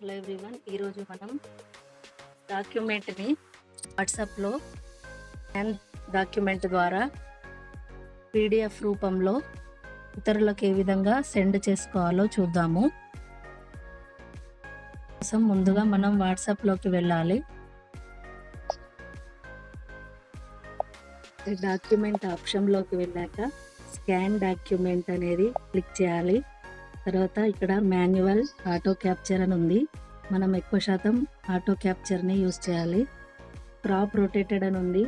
Hello everyone, ఈరోజు మనం డాక్యుమెంట్ని వాట్సాప్లో స్కాన్ డాక్యుమెంట్ ద్వారా పీడిఎఫ్ రూపంలో ఇతరులకు ఏ విధంగా సెండ్ చేసుకోవాలో చూద్దాము. కోసం ముందుగా మనం వాట్సాప్లోకి వెళ్ళాలి. డాక్యుమెంట్ ఆప్షన్లోకి వెళ్ళాక స్కాన్ డాక్యుమెంట్ అనేది క్లిక్ చేయాలి. తర్వాత ఇక్కడ మాన్యువల్ ఆటో క్యాప్చర్ అని ఉంది. మనం ఎక్కువ శాతం ఆటో క్యాప్చర్ని యూజ్ చేయాలి. క్రాప్ రొటేటెడ్ అని ఉంది.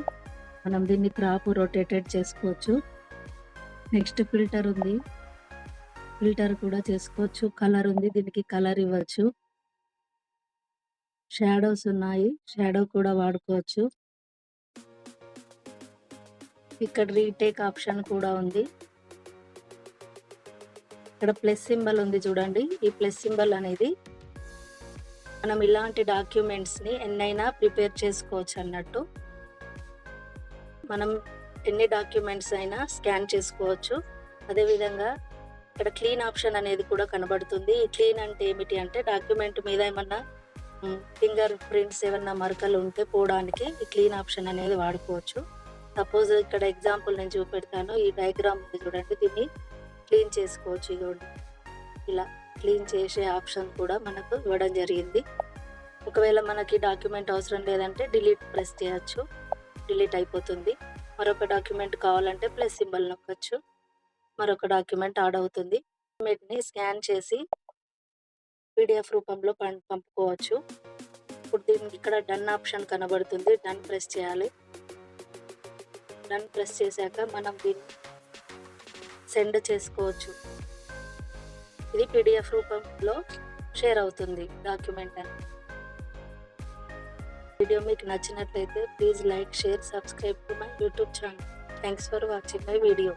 మనం దీన్ని క్రాప్ రొటేటెడ్ చేసుకోవచ్చు. నెక్స్ట్ ఫిల్టర్ ఉంది, ఫిల్టర్ కూడా చేసుకోవచ్చు. కలర్ ఉంది, దీనికి కలర్ ఇవ్వచ్చు. షాడోస్ ఉన్నాయి, షాడో కూడా వాడుకోవచ్చు. ఇక్కడ రీటేక్ ఆప్షన్ కూడా ఉంది. ఇక్కడ ప్లస్ సింబల్ ఉంది చూడండి. ఈ ప్లస్ సింబల్ అనేది మనం ఇలాంటి డాక్యుమెంట్స్ని ఎన్నైనా ప్రిపేర్ చేసుకోవచ్చు అన్నట్టు. మనం ఎన్ని డాక్యుమెంట్స్ అయినా స్కాన్ చేసుకోవచ్చు. అదేవిధంగా ఇక్కడ క్లీన్ ఆప్షన్ అనేది కూడా కనబడుతుంది. ఈ క్లీన్ అంటే ఏమిటి అంటే డాక్యుమెంట్ మీద ఏమన్నా ఫింగర్ ప్రింట్స్ ఏమన్నా మరకలు ఉంటే పోవడానికి ఈ క్లీన్ ఆప్షన్ అనేది వాడుకోవచ్చు. సపోజ్ ఇక్కడ ఎగ్జాంపుల్ నేను చూపెడతాను. ఈ డయాగ్రామ్ ఉంది చూడండి, దీన్ని క్లీన్ చేసుకోవచ్చు. ఇదిగోండి, ఇలా క్లీన్ చేసే ఆప్షన్ కూడా మనకు ఇవ్వడం జరిగింది. ఒకవేళ మనకి డాక్యుమెంట్ అవసరం లేదంటే డిలీట్ ప్రెస్ చేయొచ్చు, డిలీట్ అయిపోతుంది. మరొక డాక్యుమెంట్ కావాలంటే ప్లస్ సింబల్ నొక్కచ్చు, మరొక డాక్యుమెంట్ యాడ్ అవుతుంది. డాక్యుమెంట్ని స్కాన్ చేసి పీడిఎఫ్ రూపంలో పంపుకోవచ్చు. ఇప్పుడు దీనికి ఇక్కడ డన్ ఆప్షన్ కనబడుతుంది, డన్ ప్రెస్ చేయాలి. డన్ ప్రెస్ చేశాక మనం దీన్ని సెండ్ చేసుకోవచ్చు. ఇది పీడిఎఫ్ రూపంలో షేర్ అవుతుంది డాక్యుమెంట్ అని. వీడియో మీకు నచ్చినట్లయితే please like, share, subscribe to my YouTube channel. Thanks for watching my video.